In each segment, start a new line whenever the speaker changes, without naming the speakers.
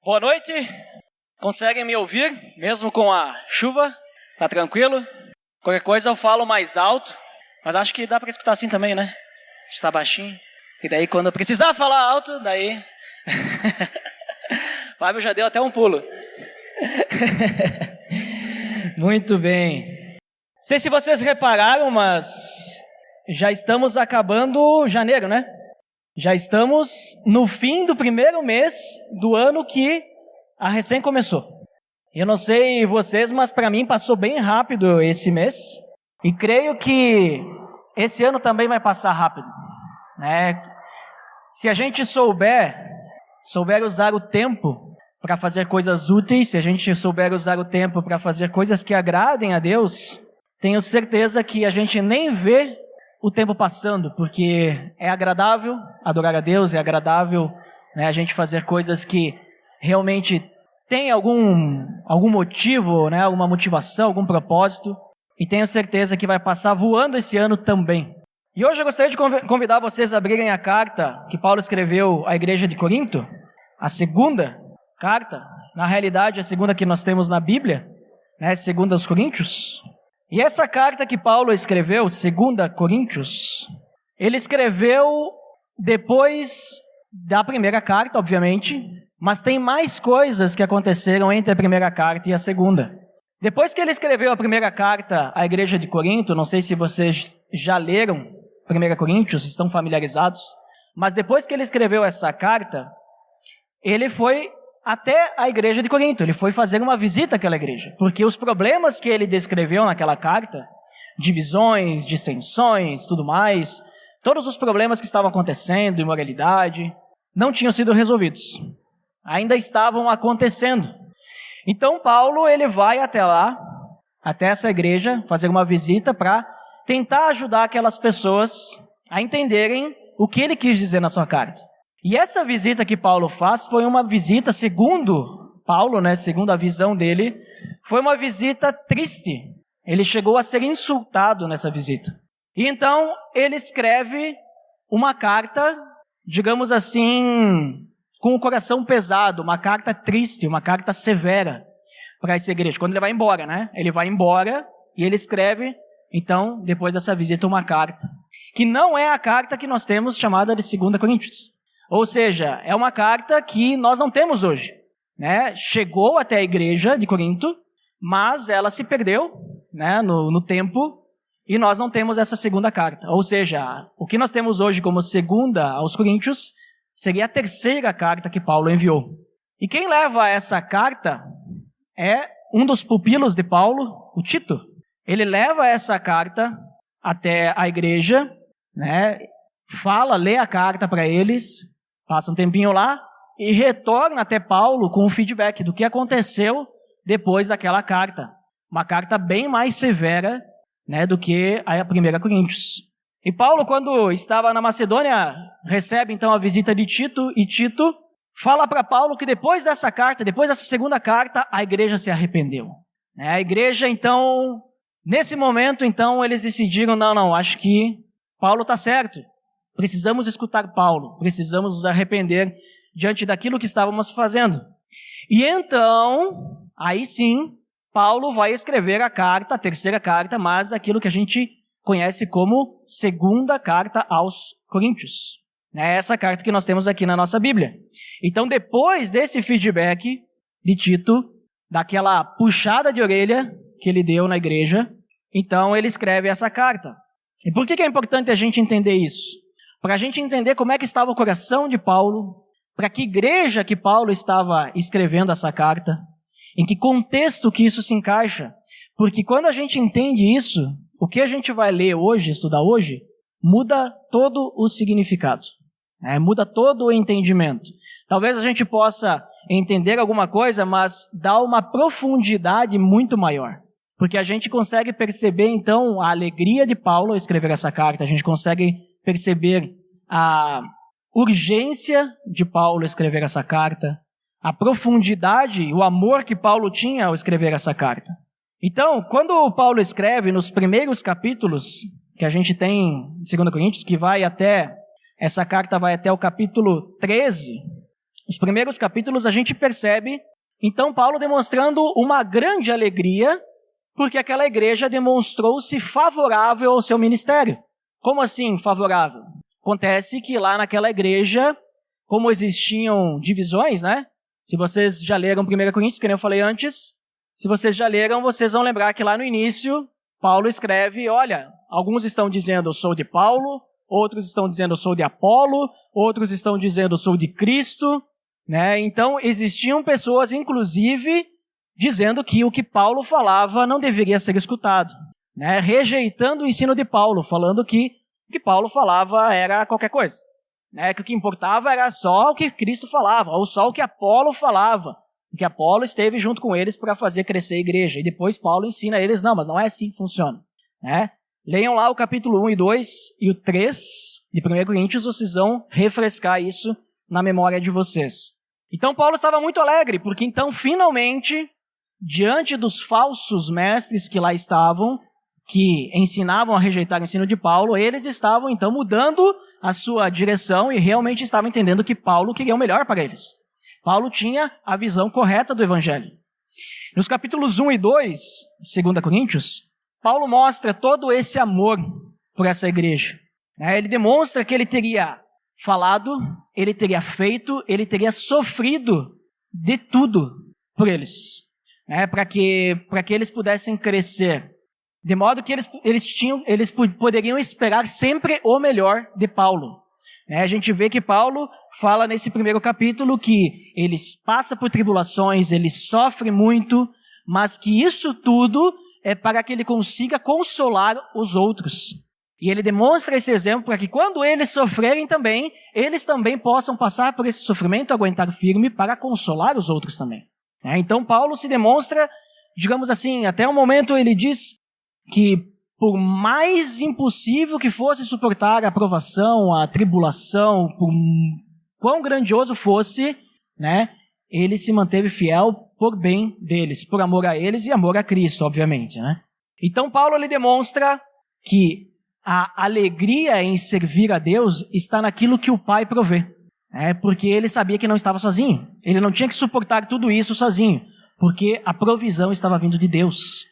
Boa noite, conseguem me ouvir, mesmo com a chuva? Tá tranquilo? Qualquer coisa eu falo mais alto, mas acho que dá para escutar assim também, né? Está baixinho, e daí quando eu precisar falar alto, daí... Fábio já deu até um pulo. Muito bem. Não sei se vocês repararam, mas já estamos acabando janeiro, né? Já estamos no fim do primeiro mês do ano que a recém começou. Eu não sei vocês, mas para mim passou bem rápido esse mês. E creio que esse ano também vai passar rápido, né? Se a gente souber usar o tempo para fazer coisas úteis, se a gente souber usar o tempo para fazer coisas que agradem a Deus, tenho certeza que a gente nem vê o tempo passando, porque é agradável adorar a Deus, é agradável, né, a gente fazer coisas que realmente tem algum motivo, né, alguma motivação, algum propósito, e tenho certeza que vai passar voando esse ano também. E hoje eu gostaria de convidar vocês a abrirem a carta que Paulo escreveu à igreja de Corinto, a segunda carta, na realidade a segunda que nós temos na Bíblia, né, segunda aos Coríntios. E essa carta que Paulo escreveu, 2 Coríntios, ele escreveu depois da primeira carta, obviamente, mas tem mais coisas que aconteceram entre a primeira carta e a segunda. Depois que ele escreveu a primeira carta à igreja de Corinto, não sei se vocês já leram 1 Coríntios, estão familiarizados, mas depois que ele escreveu essa carta, ele foi até a igreja de Corinto, ele foi fazer uma visita àquela igreja, porque os problemas que ele descreveu naquela carta, divisões, dissensões, tudo mais, todos os problemas que estavam acontecendo, imoralidade, não tinham sido resolvidos, ainda estavam acontecendo. Então Paulo, ele vai até lá, até essa igreja, fazer uma visita para tentar ajudar aquelas pessoas a entenderem o que ele quis dizer na sua carta. E essa visita que Paulo faz foi uma visita, segundo Paulo, né, segundo a visão dele, foi uma visita triste. Ele chegou a ser insultado nessa visita. E então ele escreve uma carta, digamos assim, com o coração pesado, uma carta triste, uma carta severa para essa igreja. Quando ele vai embora, né? Ele vai embora e ele escreve, então, depois dessa visita, uma carta. Que não é a carta que nós temos chamada de 2 Coríntios. Ou seja, é uma carta que nós não temos hoje, né? Chegou até a igreja de Corinto, mas ela se perdeu, né, no tempo, e nós não temos essa segunda carta. Ou seja, o que nós temos hoje como segunda aos Coríntios seria a terceira carta que Paulo enviou. E quem leva essa carta é um dos pupilos de Paulo, o Tito. Ele leva essa carta até a igreja, né, lê a carta para eles, passa um tempinho lá e retorna até Paulo com o feedback do que aconteceu depois daquela carta. Uma carta bem mais severa, né, do que a 1 Coríntios. E Paulo, quando estava na Macedônia, recebe então a visita de Tito, e Tito fala para Paulo que depois dessa carta, depois dessa segunda carta, a igreja se arrependeu. A igreja, então, nesse momento, então, eles decidiram, não, acho que Paulo está certo. Precisamos escutar Paulo, precisamos nos arrepender diante daquilo que estávamos fazendo. E então, aí sim, Paulo vai escrever a carta, a terceira carta, mas aquilo que a gente conhece como segunda carta aos Coríntios. É essa carta que nós temos aqui na nossa Bíblia. Então, depois desse feedback de Tito, daquela puxada de orelha que ele deu na igreja, então ele escreve essa carta. E por que é importante a gente entender isso? Para a gente entender como é que estava o coração de Paulo, para que igreja que Paulo estava escrevendo essa carta, em que contexto que isso se encaixa. Porque quando a gente entende isso, o que a gente vai ler hoje, estudar hoje, muda todo o significado, muda todo o entendimento. Talvez a gente possa entender alguma coisa, mas dá uma profundidade muito maior. Porque a gente consegue perceber, então, a alegria de Paulo ao escrever essa carta, a gente consegue perceber a urgência de Paulo escrever essa carta, a profundidade, o amor que Paulo tinha ao escrever essa carta. Então, quando Paulo escreve nos primeiros capítulos que a gente tem em 2 Coríntios, essa carta vai até o capítulo 13, Nos primeiros capítulos a gente percebe, então, Paulo demonstrando uma grande alegria, porque aquela igreja demonstrou-se favorável ao seu ministério. Como assim favorável? Acontece que lá naquela igreja, como existiam divisões, né? Se vocês já leram 1 Coríntios, que nem eu falei antes, se vocês já leram, vocês vão lembrar que lá no início, Paulo escreve, olha, alguns estão dizendo eu sou de Paulo, outros estão dizendo eu sou de Apolo, outros estão dizendo eu sou de Cristo, né? Então, existiam pessoas, inclusive, dizendo que o que Paulo falava não deveria ser escutado, né? Rejeitando o ensino de Paulo, falando que o que Paulo falava era qualquer coisa, né? Que o que importava era só o que Cristo falava, ou só o que Apolo falava, porque Apolo esteve junto com eles para fazer crescer a igreja, e depois Paulo ensina a eles, não, mas não é assim que funciona, né? Leiam lá o capítulo 1 e 2 e o 3 de 1 Coríntios, vocês vão refrescar isso na memória de vocês. Então Paulo estava muito alegre, porque então finalmente, diante dos falsos mestres que lá estavam, que ensinavam a rejeitar o ensino de Paulo, eles estavam então mudando a sua direção e realmente estavam entendendo que Paulo queria o melhor para eles. Paulo tinha a visão correta do evangelho. Nos capítulos 1 e 2, de 2 Coríntios, Paulo mostra todo esse amor por essa igreja. Ele demonstra que ele teria falado, ele teria feito, ele teria sofrido de tudo por eles, para que eles pudessem crescer. De modo que eles poderiam esperar sempre o melhor de Paulo. A gente vê que Paulo fala nesse primeiro capítulo que ele passa por tribulações, ele sofre muito, mas que isso tudo é para que ele consiga consolar os outros. E ele demonstra esse exemplo para que quando eles sofrerem também, eles também possam passar por esse sofrimento, aguentar firme para consolar os outros também. Então Paulo se demonstra, digamos assim, até o momento ele diz que por mais impossível que fosse suportar a provação, a tribulação, por quão grandioso fosse, ele se manteve fiel por bem deles, por amor a eles e amor a Cristo, obviamente. Então Paulo ele demonstra que a alegria em servir a Deus está naquilo que o Pai provê. Porque ele sabia que não estava sozinho. Ele não tinha que suportar tudo isso sozinho, porque a provisão estava vindo de Deus.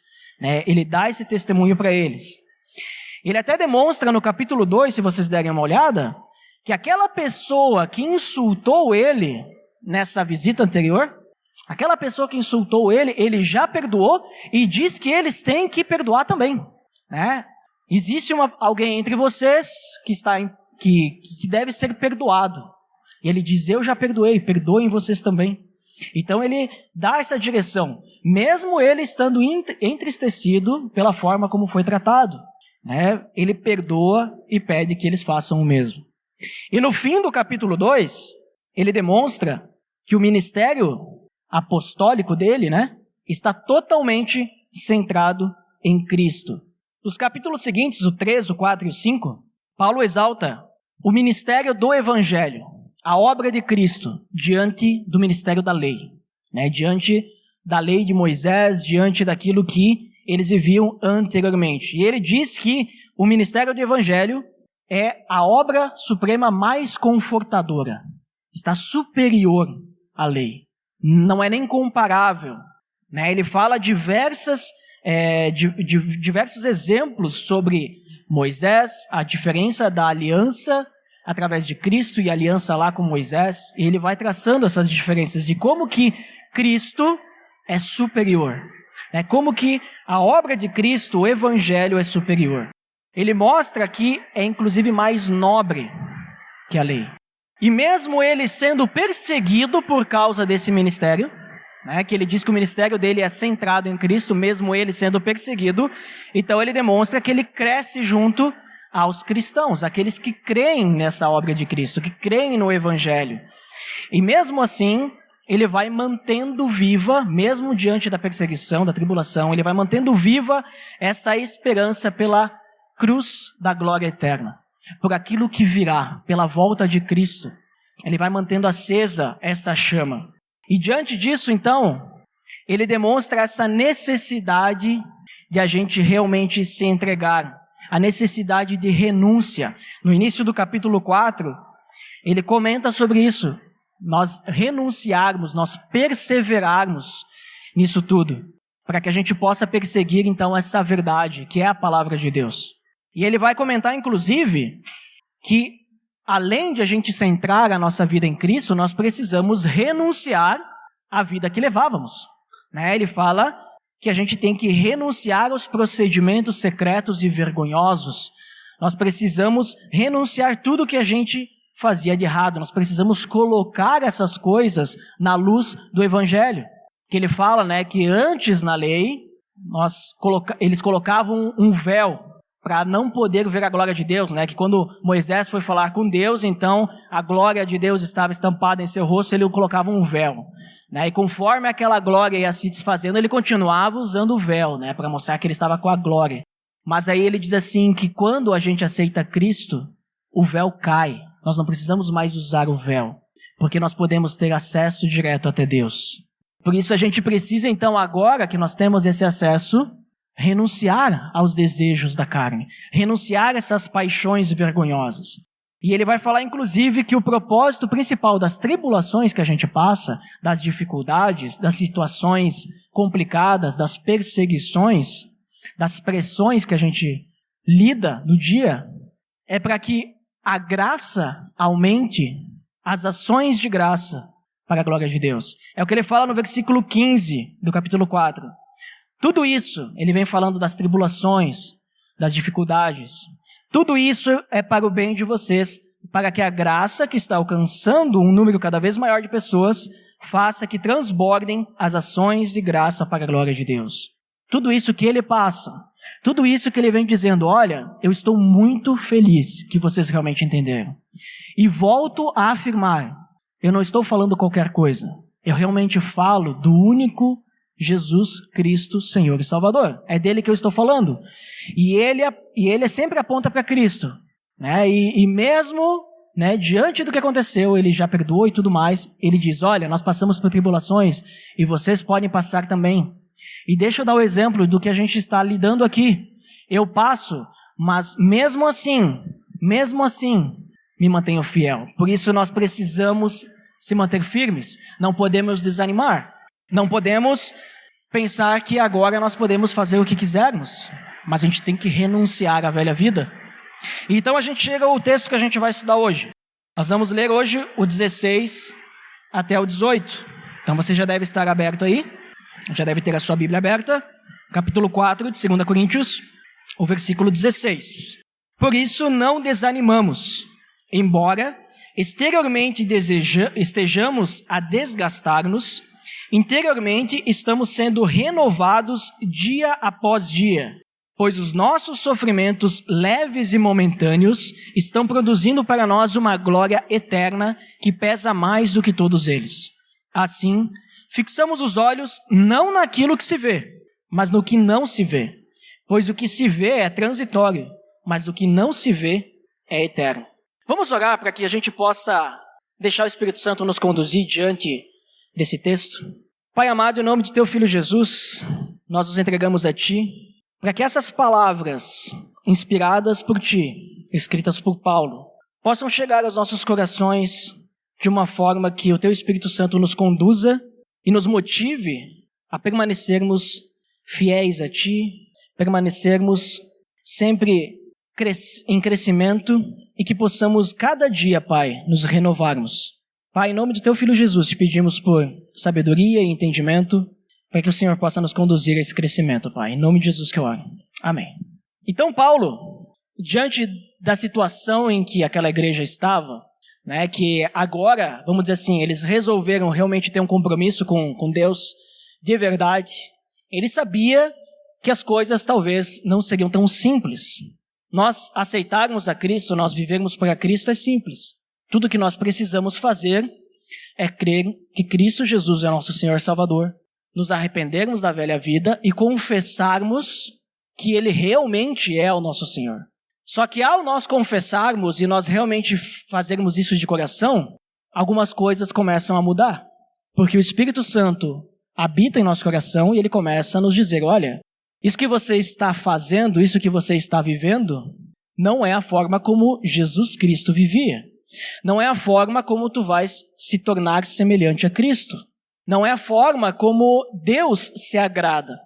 Ele dá esse testemunho para eles. Ele até demonstra no capítulo 2, se vocês derem uma olhada, que aquela pessoa que insultou ele nessa visita anterior, aquela pessoa que insultou ele já perdoou e diz que eles têm que perdoar também. Existe alguém entre vocês que deve ser perdoado. E ele diz, eu já perdoei, perdoem vocês também. Então ele dá essa direção, mesmo ele estando entristecido pela forma como foi tratado. Ele perdoa e pede que eles façam o mesmo. E no fim do capítulo 2, ele demonstra que o ministério apostólico dele, está totalmente centrado em Cristo. Nos capítulos seguintes, o 3, o 4 e o 5, Paulo exalta o ministério do Evangelho, a obra de Cristo, diante do ministério da lei, diante da lei de Moisés, diante daquilo que eles viviam anteriormente. E ele diz que o ministério do Evangelho é a obra suprema mais confortadora, está superior à lei, não é nem comparável. Ele fala diversos exemplos sobre Moisés, a diferença da aliança através de Cristo e a aliança lá com Moisés, e ele vai traçando essas diferenças de como que Cristo é superior, como que a obra de Cristo, o Evangelho, é superior. Ele mostra que é inclusive mais nobre que a lei. E mesmo ele sendo perseguido por causa desse ministério, que ele diz que o ministério dele é centrado em Cristo, mesmo ele sendo perseguido, então ele demonstra que ele cresce junto aos cristãos, aqueles que creem nessa obra de Cristo, que creem no Evangelho. E mesmo assim, ele vai mantendo viva, mesmo diante da perseguição, da tribulação, ele vai mantendo viva essa esperança pela cruz da glória eterna, por aquilo que virá, pela volta de Cristo. Ele vai mantendo acesa essa chama. E diante disso, então, ele demonstra essa necessidade de a gente realmente se entregar, a necessidade de renúncia. No início do capítulo 4, ele comenta sobre isso, nós renunciarmos, nós perseverarmos nisso tudo, para que a gente possa perseguir então essa verdade, que é a palavra de Deus. E ele vai comentar inclusive que além de a gente centrar a nossa vida em Cristo, nós precisamos renunciar à vida que levávamos. Ele fala que a gente tem que renunciar aos procedimentos secretos e vergonhosos. Nós precisamos renunciar tudo que a gente fazia de errado. Nós precisamos colocar essas coisas na luz do Evangelho. Que ele fala, que antes na lei, eles colocavam um véu para não poder ver a glória de Deus, que quando Moisés foi falar com Deus, então a glória de Deus estava estampada em seu rosto, ele colocava um véu. E conforme aquela glória ia se desfazendo, ele continuava usando o véu, para mostrar que ele estava com a glória. Mas aí ele diz assim, que quando a gente aceita Cristo, o véu cai. Nós não precisamos mais usar o véu, porque nós podemos ter acesso direto até Deus. Por isso a gente precisa então, agora que nós temos esse acesso, renunciar aos desejos da carne, renunciar a essas paixões vergonhosas. E ele vai falar inclusive que o propósito principal das tribulações que a gente passa, das dificuldades, das situações complicadas, das perseguições, das pressões que a gente lida no dia, é para que a graça aumente, as ações de graça para a glória de Deus. É o que ele fala no versículo 15 do capítulo 4. Tudo isso, ele vem falando das tribulações, das dificuldades. Tudo isso é para o bem de vocês, para que a graça que está alcançando um número cada vez maior de pessoas, faça que transbordem as ações de graça para a glória de Deus. Tudo isso que ele passa, tudo isso que ele vem dizendo, olha, eu estou muito feliz que vocês realmente entenderam. E volto a afirmar, eu não estou falando qualquer coisa, eu realmente falo do único Jesus Cristo, Senhor e Salvador. É dele que eu estou falando. E ele sempre aponta para Cristo. E mesmo diante do que aconteceu, ele já perdoou e tudo mais, ele diz, olha, nós passamos por tribulações e vocês podem passar também. E deixa eu dar o exemplo do que a gente está lidando aqui. Eu passo, mas mesmo assim, me mantenho fiel. Por isso nós precisamos se manter firmes. Não podemos desanimar. Não podemos pensar que agora nós podemos fazer o que quisermos. Mas a gente tem que renunciar à velha vida. Então a gente chega ao texto que a gente vai estudar hoje. Nós vamos ler hoje o 16 até o 18. Então você já deve estar aberto aí. Já deve ter a sua Bíblia aberta. Capítulo 4 de 2 Coríntios, o versículo 16. Por isso não desanimamos, embora exteriormente estejamos a desgastar-nos, interiormente estamos sendo renovados dia após dia, pois os nossos sofrimentos leves e momentâneos estão produzindo para nós uma glória eterna que pesa mais do que todos eles. Assim, fixamos os olhos não naquilo que se vê, mas no que não se vê, pois o que se vê é transitório, mas o que não se vê é eterno. Vamos orar para que a gente possa deixar o Espírito Santo nos conduzir diante desse texto. Pai amado, em nome de teu Filho Jesus, nós nos entregamos a ti, para que essas palavras inspiradas por ti, escritas por Paulo, possam chegar aos nossos corações de uma forma que o teu Espírito Santo nos conduza e nos motive a permanecermos fiéis a ti, permanecermos sempre em crescimento e que possamos cada dia, Pai, nos renovarmos. Pai, em nome do teu Filho Jesus, te pedimos por sabedoria e entendimento, para que o Senhor possa nos conduzir a esse crescimento, Pai. Em nome de Jesus que eu oro. Amém. Então, Paulo, diante da situação em que aquela igreja estava, que agora, vamos dizer assim, eles resolveram realmente ter um compromisso com Deus de verdade, ele sabia que as coisas talvez não seriam tão simples. Nós aceitarmos a Cristo, nós vivermos para Cristo é simples. Tudo que nós precisamos fazer é crer que Cristo Jesus é nosso Senhor e Salvador, nos arrependermos da velha vida e confessarmos que Ele realmente é o nosso Senhor. Só que ao nós confessarmos e nós realmente fazermos isso de coração, algumas coisas começam a mudar. Porque o Espírito Santo habita em nosso coração e Ele começa a nos dizer, olha, isso que você está fazendo, isso que você está vivendo, não é a forma como Jesus Cristo vivia. Não é a forma como tu vais se tornar semelhante a Cristo. Não é a forma como Deus se agrada.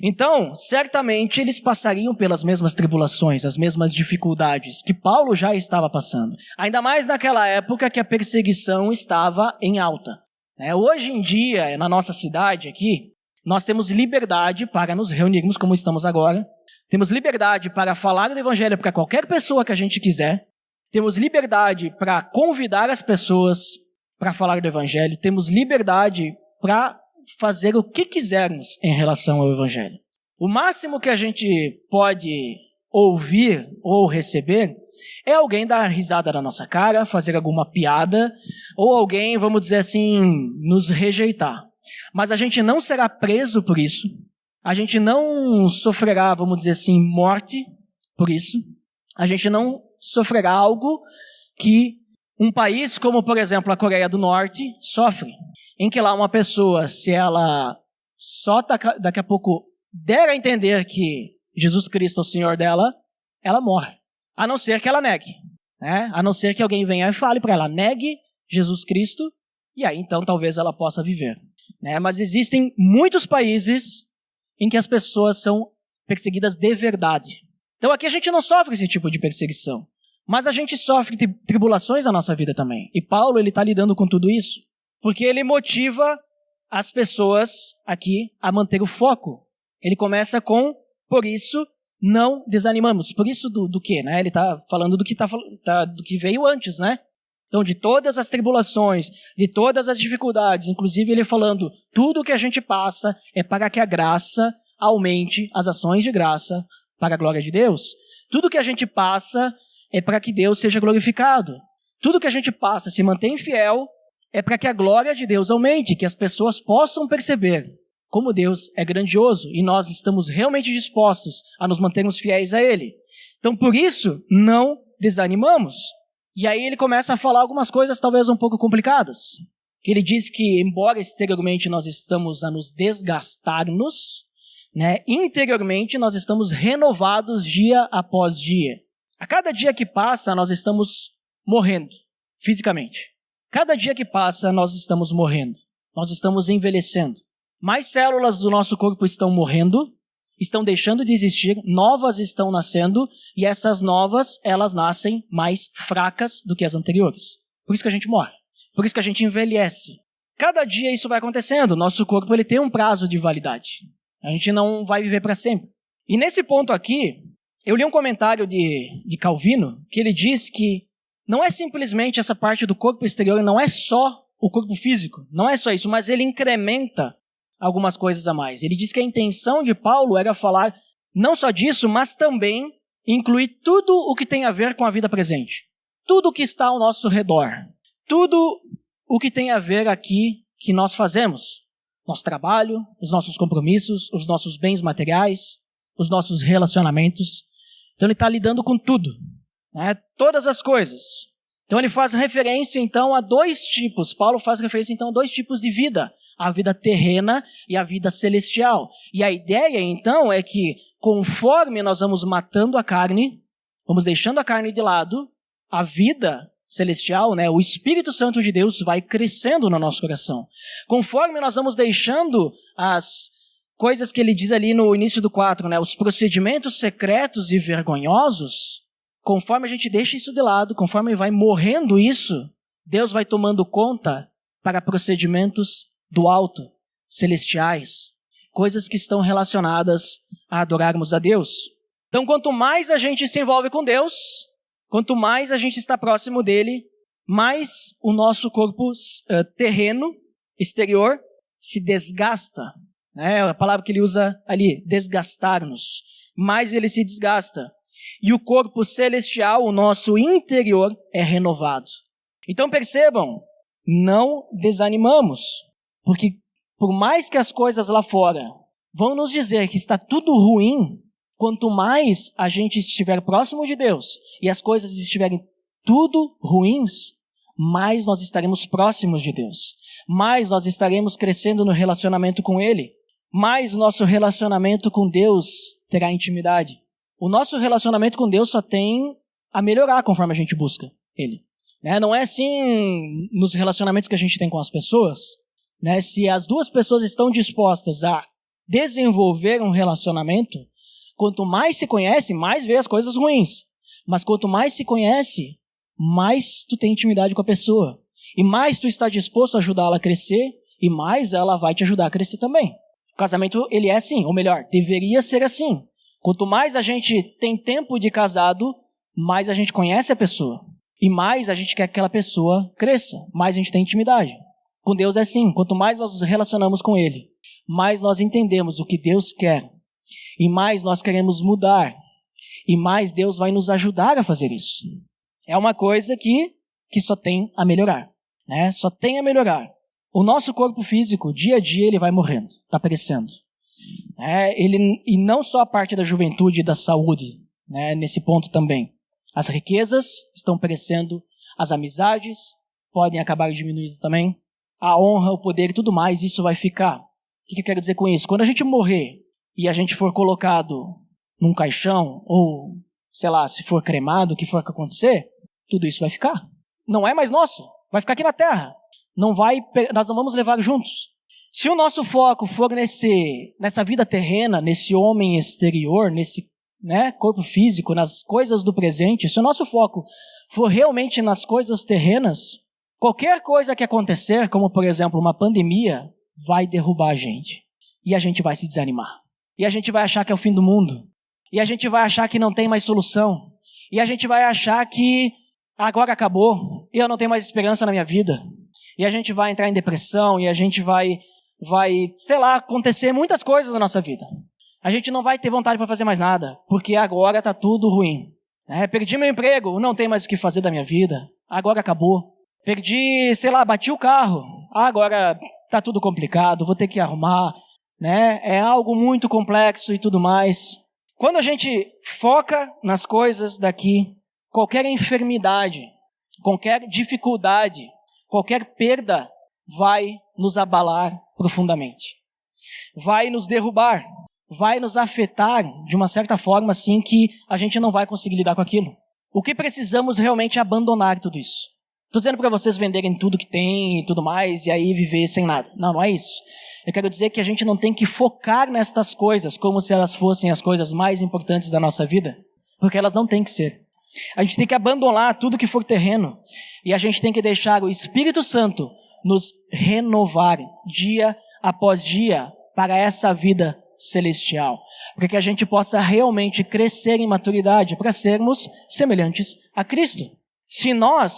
Então, certamente eles passariam pelas mesmas tribulações, as mesmas dificuldades que Paulo já estava passando. Ainda mais naquela época que a perseguição estava em alta. Hoje em dia, na nossa cidade aqui, nós temos liberdade para nos reunirmos como estamos agora. Temos liberdade para falar do Evangelho para qualquer pessoa que a gente quiser. Temos liberdade para convidar as pessoas para falar do Evangelho. Temos liberdade para fazer o que quisermos em relação ao Evangelho. O máximo que a gente pode ouvir ou receber é alguém dar risada na nossa cara, fazer alguma piada, ou alguém, vamos dizer assim, nos rejeitar. Mas a gente não será preso por isso. A gente não sofrerá, vamos dizer assim, morte por isso. A gente não sofrerá algo que um país como, por exemplo, a Coreia do Norte sofre. Em que lá uma pessoa, se ela só daqui a pouco der a entender que Jesus Cristo é o Senhor dela, ela morre. A não ser que ela negue. A não ser que alguém venha e fale para ela, negue Jesus Cristo, e aí então talvez ela possa viver. Mas existem muitos países em que as pessoas são perseguidas de verdade. Então aqui a gente não sofre esse tipo de perseguição, mas a gente sofre tribulações na nossa vida também. E Paulo ele está lidando com tudo isso, porque ele motiva as pessoas aqui a manter o foco. Ele começa com, por isso, não desanimamos. Por isso do quê? Ele está falando do que veio antes, Então, de todas as tribulações, de todas as dificuldades, inclusive ele falando, tudo que a gente passa é para que a graça aumente as ações de graça para a glória de Deus. Tudo que a gente passa é para que Deus seja glorificado. Tudo que a gente passa, se mantém fiel, é para que a glória de Deus aumente, que as pessoas possam perceber como Deus é grandioso e nós estamos realmente dispostos a nos mantermos fiéis a Ele. Então, por isso, não desanimamos. E aí ele começa a falar algumas coisas talvez um pouco complicadas. Que ele diz que, embora exteriormente nós estamos a nos desgastar-nos, interiormente nós estamos renovados dia após dia. A cada dia que passa, nós estamos morrendo, fisicamente. Cada dia que passa, nós estamos morrendo. Nós estamos envelhecendo. Mais células do nosso corpo estão morrendo, estão deixando de existir, novas estão nascendo, e essas novas, elas nascem mais fracas do que as anteriores. Por isso que a gente morre. Por isso que a gente envelhece. Cada dia isso vai acontecendo. Nosso corpo ele tem um prazo de validade. A gente não vai viver para sempre. E nesse ponto aqui, eu li um comentário de Calvino, que ele diz que não é simplesmente essa parte do corpo exterior, não é só o corpo físico, não é só isso, mas ele incrementa algumas coisas a mais. Ele diz que a intenção de Paulo era falar não só disso, mas também incluir tudo o que tem a ver com a vida presente. Tudo o que está ao nosso redor. Tudo o que tem a ver aqui que nós fazemos. Nosso trabalho, os nossos compromissos, os nossos bens materiais, os nossos relacionamentos. Então ele está lidando com tudo. Todas as coisas. Então ele faz referência então a dois tipos. Paulo faz referência então a dois tipos de vida. A vida terrena e a vida celestial. E a ideia, então, é que conforme nós vamos matando a carne, vamos deixando a carne de lado, a vida celestial, o Espírito Santo de Deus vai crescendo no nosso coração. Conforme nós vamos deixando as coisas que ele diz ali no início do 4, os procedimentos secretos e vergonhosos, conforme a gente deixa isso de lado, conforme vai morrendo isso, Deus vai tomando conta para procedimentos do alto, celestiais, coisas que estão relacionadas a adorarmos a Deus. Então, quanto mais a gente se envolve com Deus, quanto mais a gente está próximo dele, mais o nosso corpo terreno, exterior, se desgasta. A palavra que ele usa ali, desgastar-nos. Mais ele se desgasta. E o corpo celestial, o nosso interior, é renovado. Então percebam, não desanimamos. Porque por mais que as coisas lá fora vão nos dizer que está tudo ruim, quanto mais a gente estiver próximo de Deus e as coisas estiverem tudo ruins, mais nós estaremos próximos de Deus. Mais nós estaremos crescendo no relacionamento com Ele. Mais o nosso relacionamento com Deus terá intimidade. O nosso relacionamento com Deus só tem a melhorar conforme a gente busca Ele. né? Não é assim nos relacionamentos que a gente tem com as pessoas, né? Se as duas pessoas estão dispostas a desenvolver um relacionamento, quanto mais se conhece, mais vê as coisas ruins. Mas quanto mais se conhece, mais tu tem intimidade com a pessoa. E mais tu está disposto a ajudá-la a crescer, e mais ela vai te ajudar a crescer também. O casamento, ele é assim, ou melhor, deveria ser assim. Quanto mais a gente tem tempo de casado, mais a gente conhece a pessoa. E mais a gente quer que aquela pessoa cresça, mais a gente tem intimidade. Com Deus é assim, quanto mais nós nos relacionamos com Ele, mais nós entendemos o que Deus quer, e mais nós queremos mudar, e mais Deus vai nos ajudar a fazer isso. É uma coisa que só tem a melhorar, né? Só tem a melhorar. O nosso corpo físico, dia a dia, ele vai morrendo, está perecendo. E não só a parte da juventude e da saúde, né? Nesse ponto também. As riquezas estão perecendo, as amizades podem acabar diminuindo também, a honra, o poder e tudo mais, isso vai ficar. O que eu quero dizer com isso? Quando a gente morrer e a gente for colocado num caixão, ou, sei lá, se for cremado, o que for que acontecer, tudo isso vai ficar. Não é mais nosso, vai ficar aqui na terra. Nós não vamos levar juntos. Se o nosso foco for nessa vida terrena, nesse homem exterior, nesse, né, corpo físico, nas coisas do presente, se o nosso foco for realmente nas coisas terrenas, qualquer coisa que acontecer, como por exemplo uma pandemia, vai derrubar a gente. E a gente vai se desanimar. E a gente vai achar que é o fim do mundo. E a gente vai achar que não tem mais solução. E a gente vai achar que agora acabou e eu não tenho mais esperança na minha vida. E a gente vai entrar em depressão e a gente vai, sei lá, acontecer muitas coisas na nossa vida. A gente não vai ter vontade para fazer mais nada, porque agora está tudo ruim. Perdi meu emprego, não tem mais o que fazer da minha vida. Agora acabou. Perdi, sei lá, bati o carro. Agora está tudo complicado, vou ter que arrumar. Né? É algo muito complexo e tudo mais. Quando a gente foca nas coisas daqui, qualquer enfermidade, qualquer dificuldade, qualquer perda vai nos abalar profundamente. Vai nos derrubar, vai nos afetar de uma certa forma assim que a gente não vai conseguir lidar com aquilo. O que precisamos realmente é abandonar tudo isso. Estou dizendo para vocês venderem tudo que tem e tudo mais e aí viver sem nada. Não, não é isso. Eu quero dizer que a gente não tem que focar nestas coisas como se elas fossem as coisas mais importantes da nossa vida, porque elas não têm que ser. A gente tem que abandonar tudo que for terreno e a gente tem que deixar o Espírito Santo nos renovar dia após dia para essa vida celestial, para que a gente possa realmente crescer em maturidade, para sermos semelhantes a Cristo. Se nós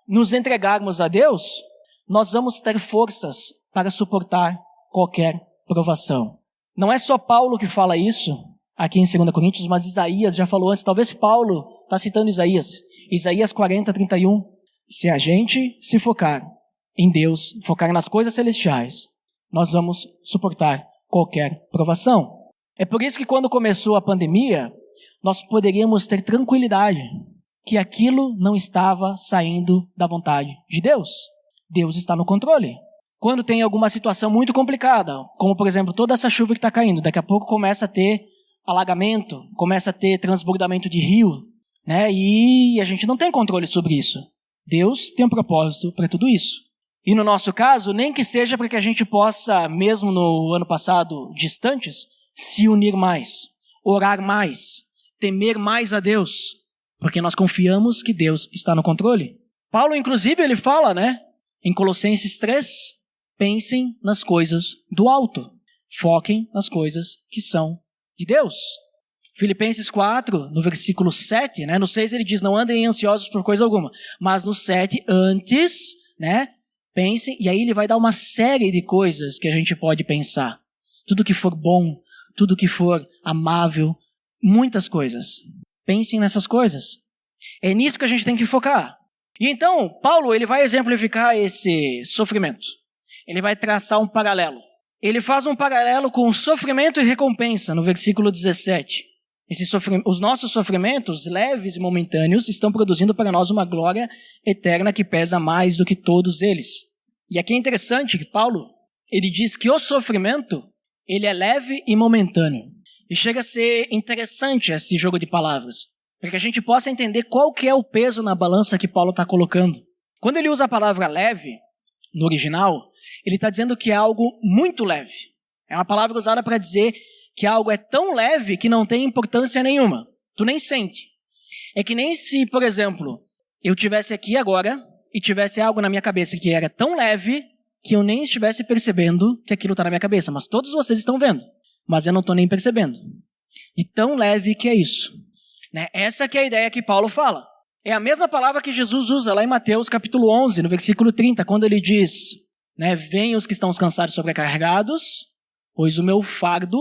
nos entregarmos a Deus, nós vamos ter forças para suportar qualquer provação. Não é só Paulo que fala isso aqui em 2 Coríntios, mas Isaías já falou antes. Talvez Paulo está citando Isaías. Isaías 40, 31. Se a gente se focar em Deus, focar nas coisas celestiais, nós vamos suportar qualquer provação. É por isso que quando começou a pandemia, nós poderíamos ter tranquilidade que aquilo não estava saindo da vontade de Deus. Deus está no controle. Quando tem alguma situação muito complicada, como por exemplo toda essa chuva que está caindo, daqui a pouco começa a ter alagamento, começa a ter transbordamento de rio, né? E a gente não tem controle sobre isso. Deus tem um propósito para tudo isso. E no nosso caso, nem que seja para que a gente possa, mesmo no ano passado, distantes, se unir mais, orar mais, temer mais a Deus, porque nós confiamos que Deus está no controle. Paulo, inclusive, ele fala, né? Em Colossenses 3, pensem nas coisas do alto. Foquem nas coisas que são de Deus. Filipenses 4, no versículo 7, né? No 6 ele diz, não andem ansiosos por coisa alguma. Mas no 7, antes, né? Pensem, e aí ele vai dar uma série de coisas que a gente pode pensar. Tudo que for bom, tudo que for amável, muitas coisas. Pensem nessas coisas. É nisso que a gente tem que focar. E então, Paulo, ele vai exemplificar esse sofrimento. Ele vai traçar um paralelo. Ele faz um paralelo com sofrimento e recompensa, no versículo 17. Os nossos sofrimentos, leves e momentâneos, estão produzindo para nós uma glória eterna que pesa mais do que todos eles. E aqui é interessante que Paulo, ele diz que o sofrimento, ele é leve e momentâneo. E chega a ser interessante esse jogo de palavras. para que a gente possa entender qual que é o peso na balança que Paulo está colocando. Quando ele usa a palavra leve, no original, ele está dizendo que é algo muito leve. É uma palavra usada para dizer que algo é tão leve que não tem importância nenhuma. Tu nem sente. É que nem se, por exemplo, eu estivesse aqui agora e tivesse algo na minha cabeça que era tão leve que eu nem estivesse percebendo que aquilo está na minha cabeça. Mas todos vocês estão vendo. Mas eu não estou nem percebendo. De tão leve que é isso. Né? Essa que é a ideia que Paulo fala. É a mesma palavra que Jesus usa lá em Mateus capítulo 11, no versículo 30, quando ele diz, né, venham os que estão cansados e sobrecarregados, pois o meu fardo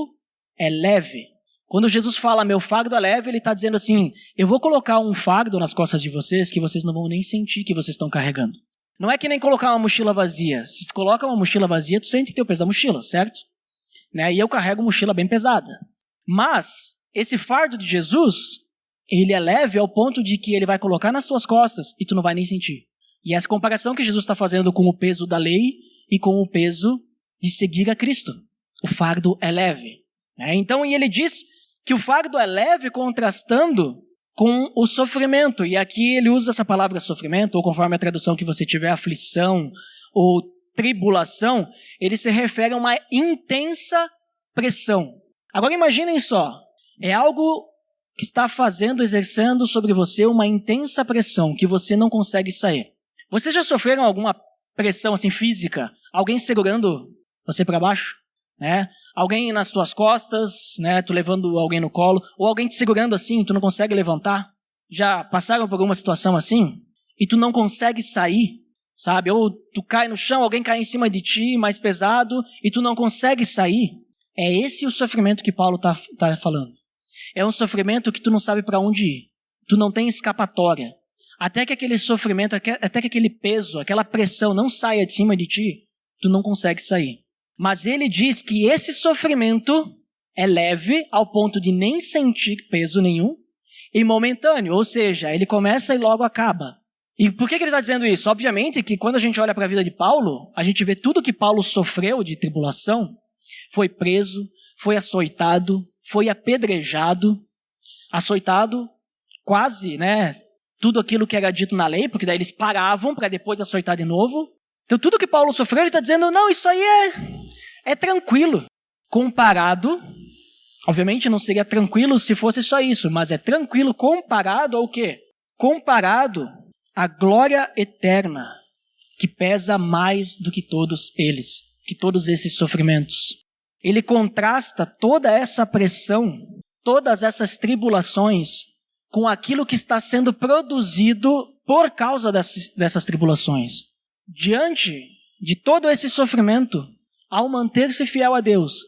é leve. Quando Jesus fala meu fardo é leve, ele está dizendo assim, eu vou colocar um fardo nas costas de vocês que vocês não vão nem sentir que vocês estão carregando. Não é que nem colocar uma mochila vazia. Se tu coloca uma mochila vazia, tu sente que tem o peso da mochila, certo? Né? E eu carrego mochila bem pesada. Mas esse fardo de Jesus, ele é leve ao ponto de que ele vai colocar nas tuas costas e tu não vai nem sentir. E essa comparação que Jesus está fazendo com o peso da lei e com o peso de seguir a Cristo. O fardo é leve. Então, e ele diz que o fardo é leve contrastando com o sofrimento. E aqui ele usa essa palavra sofrimento, ou conforme a tradução que você tiver, aflição ou tribulação, ele se refere a uma intensa pressão. Agora imaginem só, é algo que está exercendo sobre você uma intensa pressão que você não consegue sair. Vocês já sofreram alguma pressão assim física? Alguém segurando você para baixo? Né? Alguém nas tuas costas, né? Tu levando alguém no colo, ou alguém te segurando assim, tu não consegue levantar? Já passaram por alguma situação assim? E tu não consegue sair, sabe? Ou tu cai no chão, alguém cai em cima de ti, mais pesado, e tu não consegue sair? É esse o sofrimento que Paulo está falando. É um sofrimento que tu não sabe para onde ir. Tu não tem escapatória. Até que aquele sofrimento, até que aquele peso, aquela pressão não saia de cima de ti, tu não consegue sair. Mas ele diz que esse sofrimento é leve ao ponto de nem sentir peso nenhum e momentâneo. Ou seja, ele começa e logo acaba. E por que ele está dizendo isso? Obviamente que quando a gente olha para a vida de Paulo, a gente vê tudo que Paulo sofreu de tribulação. Foi preso, foi açoitado, foi apedrejado, açoitado, quase, né? Tudo aquilo que era dito na lei, porque daí eles paravam para depois açoitar de novo. Então tudo que Paulo sofreu, ele está dizendo, não, isso aí é tranquilo. Comparado, obviamente não seria tranquilo se fosse só isso, mas é tranquilo comparado ao quê? Comparado à glória eterna, que pesa mais do que todos eles, que todos esses sofrimentos. Ele contrasta toda essa pressão, todas essas tribulações, com aquilo que está sendo produzido por causa dessas tribulações. Diante de todo esse sofrimento, ao manter-se fiel a Deus,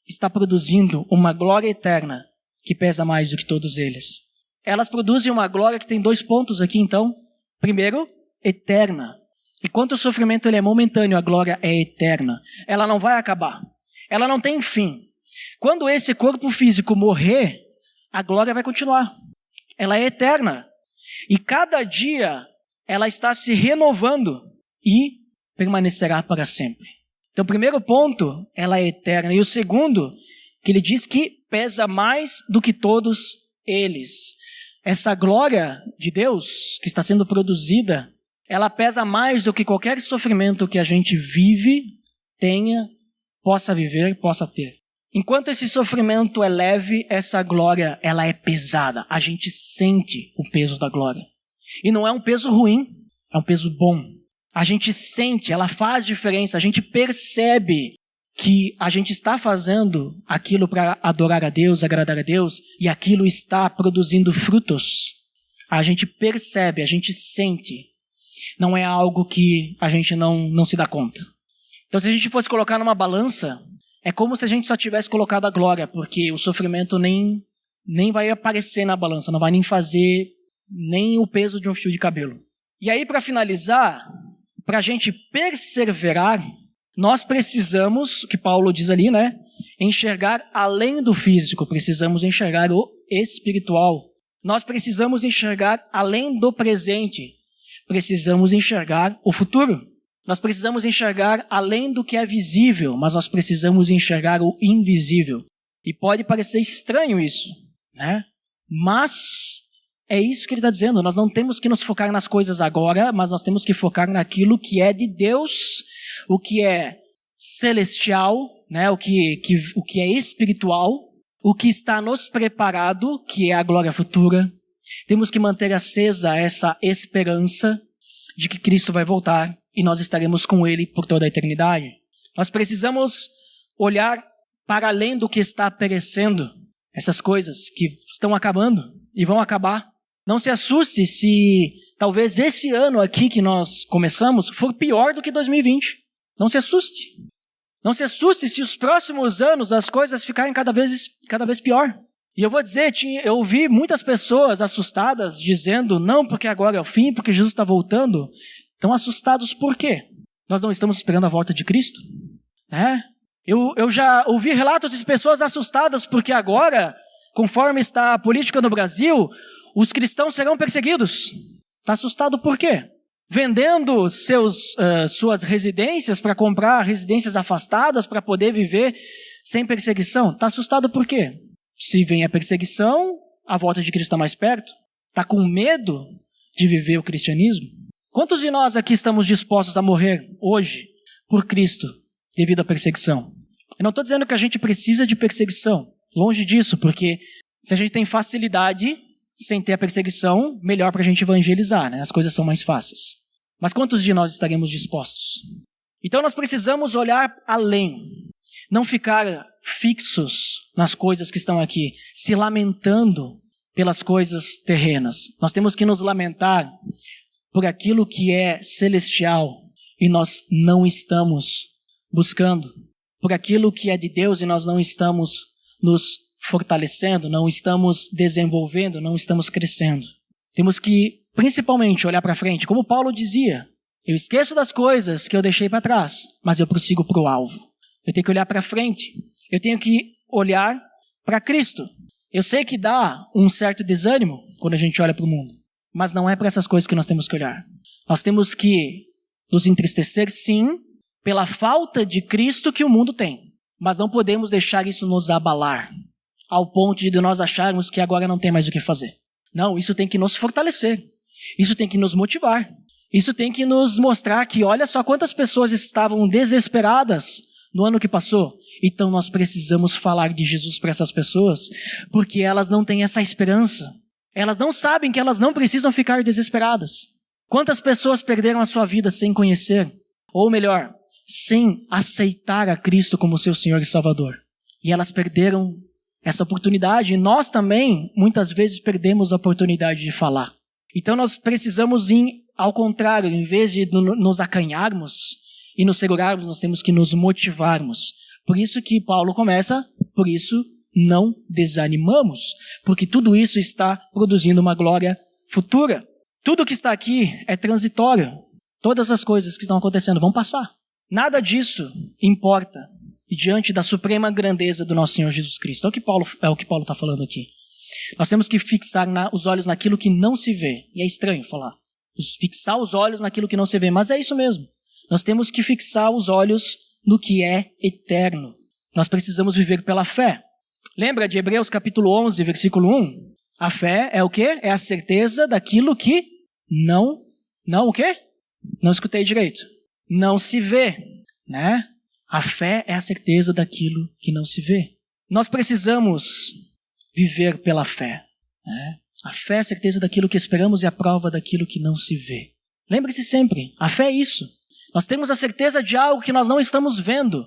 está produzindo uma glória eterna que pesa mais do que todos eles. Elas produzem uma glória que tem 2 pontos aqui, então. Primeiro, eterna. Enquanto o sofrimento ele é momentâneo, a glória é eterna. Ela não vai acabar. Ela não tem fim. Quando esse corpo físico morrer, a glória vai continuar. Ela é eterna. E cada dia ela está se renovando e permanecerá para sempre. Então, o primeiro ponto, ela é eterna. E o segundo, que ele diz que pesa mais do que todos eles. Essa glória de Deus que está sendo produzida, ela pesa mais do que qualquer sofrimento que a gente vive, tenha, possa viver, possa ter. Enquanto esse sofrimento é leve, essa glória, ela é pesada. A gente sente o peso da glória. E não é um peso ruim, é um peso bom. A gente sente, ela faz diferença, a gente percebe que a gente está fazendo aquilo para adorar a Deus, agradar a Deus, e aquilo está produzindo frutos. A gente percebe, a gente sente. Não é algo que a gente não se dá conta. Então, se a gente fosse colocar numa balança, é como se a gente só tivesse colocado a glória, porque o sofrimento nem vai aparecer na balança, não vai nem fazer nem o peso de um fio de cabelo. E aí, para finalizar, para a gente perseverar, nós precisamos, que Paulo diz ali, né? Enxergar além do físico, precisamos enxergar o espiritual. Nós precisamos enxergar além do presente, precisamos enxergar o futuro. Nós precisamos enxergar além do que é visível, mas nós precisamos enxergar o invisível. E pode parecer estranho isso, né? Mas É isso que ele está dizendo. Nós não temos que nos focar nas coisas agora, mas nós temos que focar naquilo que é de Deus, o que é celestial, né? o que é espiritual, o que está nos preparado, que é a glória futura. Temos que manter acesa essa esperança de que Cristo vai voltar e nós estaremos com Ele por toda a eternidade. Nós precisamos olhar para além do que está perecendo, essas coisas que estão acabando e vão acabar. Não se assuste se talvez esse ano aqui que nós começamos for pior do que 2020. Não se assuste. Não se assuste se os próximos anos as coisas ficarem cada vez pior. E eu vou dizer, eu ouvi muitas pessoas assustadas dizendo, não, porque agora é o fim, porque Jesus está voltando. Estão assustados por quê? Nós não estamos esperando a volta de Cristo? Eu já ouvi relatos de pessoas assustadas porque agora, conforme está a política no Brasil, os cristãos serão perseguidos. Está assustado por quê? Vendendo suas residências para comprar residências afastadas para poder viver sem perseguição. Está assustado por quê? Se vem a perseguição, a volta de Cristo está mais perto. Está com medo de viver o cristianismo? Quantos de nós aqui estamos dispostos a morrer hoje por Cristo devido à perseguição? Eu não estou dizendo que a gente precisa de perseguição. Longe disso, porque se a gente tem facilidade sem ter a perseguição, melhor para a gente evangelizar, né? As coisas são mais fáceis. Mas quantos de nós estaremos dispostos? Então nós precisamos olhar além. Não ficar fixos nas coisas que estão aqui, se lamentando pelas coisas terrenas. Nós temos que nos lamentar por aquilo que é celestial e nós não estamos buscando. Por aquilo que é de Deus e nós não estamos nos fortalecendo, não estamos desenvolvendo, não estamos crescendo. Temos que, principalmente, olhar para frente. Como Paulo dizia, eu esqueço das coisas que eu deixei para trás, mas eu prossigo para o alvo. Eu tenho que olhar para frente. Eu tenho que olhar para Cristo. Eu sei que dá um certo desânimo quando a gente olha para o mundo, mas não é para essas coisas que nós temos que olhar. Nós temos que nos entristecer, sim, pela falta de Cristo que o mundo tem, mas não podemos deixar isso nos abalar, ao ponto de nós acharmos que agora não tem mais o que fazer. Não, isso tem que nos fortalecer. Isso tem que nos motivar. Isso tem que nos mostrar que olha só quantas pessoas estavam desesperadas no ano que passou. Então nós precisamos falar de Jesus para essas pessoas, porque elas não têm essa esperança. Elas não sabem que elas não precisam ficar desesperadas. Quantas pessoas perderam a sua vida sem conhecer? Ou melhor, sem aceitar a Cristo como seu Senhor e Salvador. E elas perderam essa oportunidade. E nós também, muitas vezes, perdemos a oportunidade de falar. Então nós precisamos, ao contrário, em vez de nos acanharmos e nos segurarmos, nós temos que nos motivarmos. Por isso que Paulo começa, por isso não desanimamos, porque tudo isso está produzindo uma glória futura. Tudo que está aqui é transitório. Todas as coisas que estão acontecendo vão passar. Nada disso importa diante da suprema grandeza do nosso Senhor Jesus Cristo. É o que Paulo está falando aqui. Nós temos que fixar os olhos naquilo que não se vê. E é estranho falar. Fixar os olhos naquilo que não se vê, mas é isso mesmo. Nós temos que fixar os olhos no que é eterno. Nós precisamos viver pela fé. Lembra de Hebreus capítulo 11, versículo 1? A fé é o quê? É a certeza daquilo que não o quê? Não escutei direito. Não se vê, né? A fé é a certeza daquilo que não se vê. Nós precisamos viver pela fé, né? A fé é a certeza daquilo que esperamos e a prova daquilo que não se vê. Lembre-se sempre, a fé é isso. Nós temos a certeza de algo que nós não estamos vendo,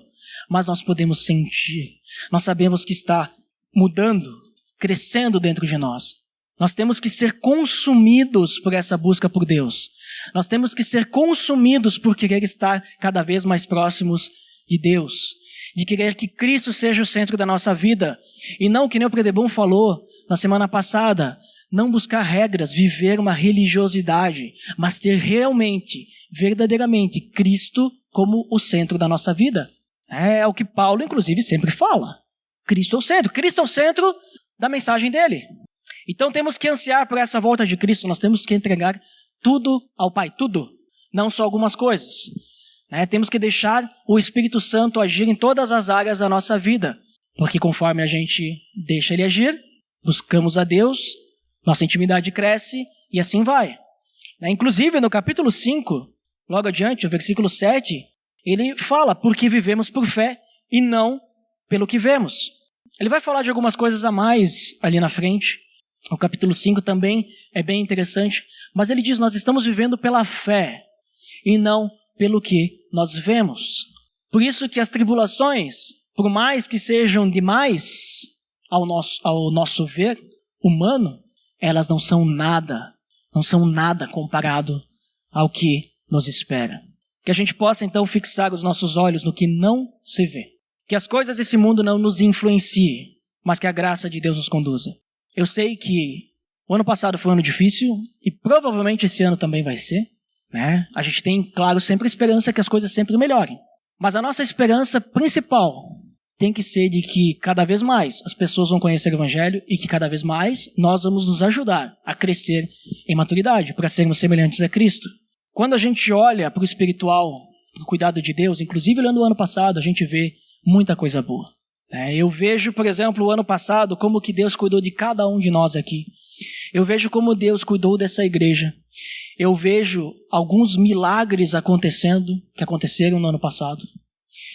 mas nós podemos sentir. Nós sabemos que está mudando, crescendo dentro de nós. Nós temos que ser consumidos por essa busca por Deus. Nós temos que ser consumidos por querer estar cada vez mais próximos de Deus. De querer que Cristo seja o centro da nossa vida. E não, que nem o Predebon falou na semana passada, não buscar regras, viver uma religiosidade, mas ter realmente, verdadeiramente, Cristo como o centro da nossa vida. É o que Paulo, inclusive, sempre fala. Cristo é o centro. Cristo é o centro da mensagem dele. Então temos que ansiar por essa volta de Cristo. Nós temos que entregar tudo ao Pai. Tudo. Não só algumas coisas. Temos que deixar o Espírito Santo agir em todas as áreas da nossa vida. Porque conforme a gente deixa ele agir, buscamos a Deus, nossa intimidade cresce e assim vai. Inclusive, no capítulo 5, logo adiante, o versículo 7, ele fala, porque vivemos por fé e não pelo que vemos. Ele vai falar de algumas coisas a mais ali na frente. O capítulo 5 também é bem interessante, mas ele diz, nós estamos vivendo pela fé e não pelo que nós vemos. Por isso que as tribulações, por mais que sejam demais ao nosso ver humano, elas não são nada comparado ao que nos espera. Que a gente possa então fixar os nossos olhos no que não se vê. Que as coisas desse mundo não nos influenciem, mas que a graça de Deus nos conduza. Eu sei que o ano passado foi um ano difícil e provavelmente esse ano também vai ser, né? A gente tem, claro, sempre esperança que as coisas sempre melhorem. Mas a nossa esperança principal tem que ser de que cada vez mais as pessoas vão conhecer o Evangelho e que cada vez mais nós vamos nos ajudar a crescer em maturidade, para sermos semelhantes a Cristo. Quando a gente olha para o espiritual, para o cuidado de Deus, inclusive olhando o ano passado, a gente vê muita coisa boa. Eu vejo, por exemplo, o ano passado, como que Deus cuidou de cada um de nós aqui. Eu vejo como Deus cuidou dessa igreja. Eu vejo alguns milagres que aconteceram no ano passado.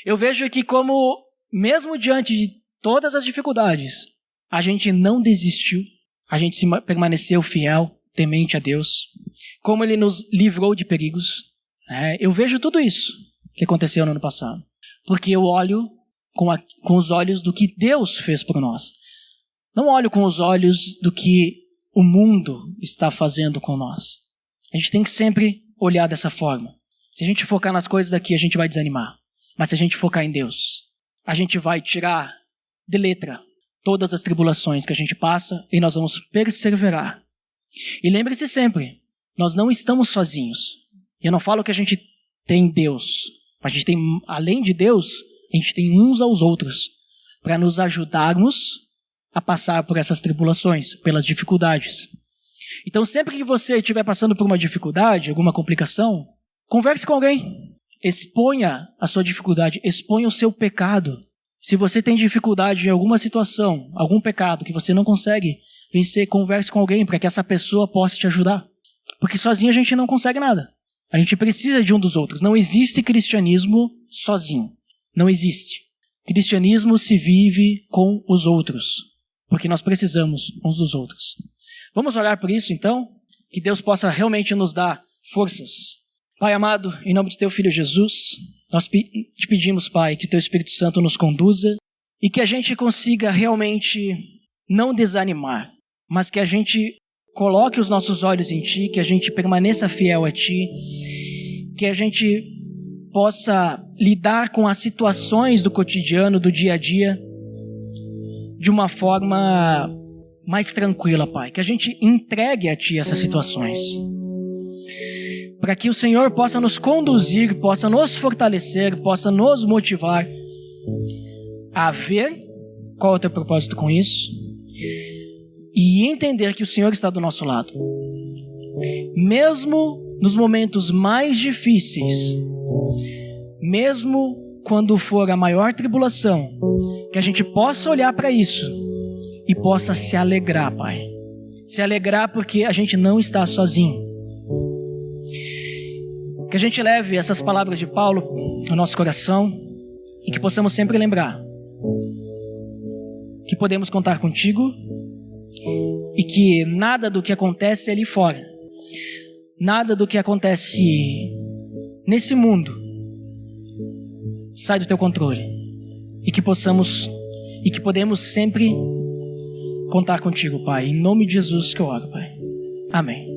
Eu vejo que como, mesmo diante de todas as dificuldades, a gente não desistiu, a gente permaneceu fiel, temente a Deus, como Ele nos livrou de perigos. Eu vejo tudo isso que aconteceu no ano passado, porque eu olho com os olhos do que Deus fez por nós. Não olho com os olhos do que o mundo está fazendo com nós. A gente tem que sempre olhar dessa forma. Se a gente focar nas coisas daqui, a gente vai desanimar. Mas se a gente focar em Deus, a gente vai tirar de letra todas as tribulações que a gente passa e nós vamos perseverar. E lembre-se sempre, nós não estamos sozinhos. Eu não falo que a gente tem Deus, mas a gente tem, além de Deus, a gente tem uns aos outros para nos ajudarmos a passar por essas tribulações, pelas dificuldades. Então, sempre que você estiver passando por uma dificuldade, alguma complicação, converse com alguém. Exponha a sua dificuldade, exponha o seu pecado. Se você tem dificuldade em alguma situação, algum pecado que você não consegue vencer, converse com alguém para que essa pessoa possa te ajudar. Porque sozinho a gente não consegue nada. A gente precisa de um dos outros. Não existe cristianismo sozinho. Não existe. Cristianismo se vive com os outros, porque nós precisamos uns dos outros. Vamos orar por isso, então? Que Deus possa realmente nos dar forças. Pai amado, em nome de Teu Filho Jesus, nós te pedimos, Pai, que o Teu Espírito Santo nos conduza e que a gente consiga realmente não desanimar, mas que a gente coloque os nossos olhos em Ti, que a gente permaneça fiel a Ti, que a gente possa lidar com as situações do cotidiano, do dia a dia, de uma forma mais tranquila, Pai. Que a gente entregue a Ti essas situações, para que o Senhor possa nos conduzir, possa nos fortalecer, possa nos motivar a ver qual é o Teu propósito com isso e entender que o Senhor está do nosso lado. Mesmo nos momentos mais difíceis, mesmo quando for a maior tribulação, que a gente possa olhar para isso e possa se alegrar, Pai. Se alegrar porque a gente não está sozinho. Que a gente leve essas palavras de Paulo no nosso coração e que possamos sempre lembrar que podemos contar contigo e que nada do que acontece ali fora, nada do que acontece nesse mundo sai do teu controle e que podemos sempre contar contigo, Pai. Em nome de Jesus que eu oro, Pai. Amém.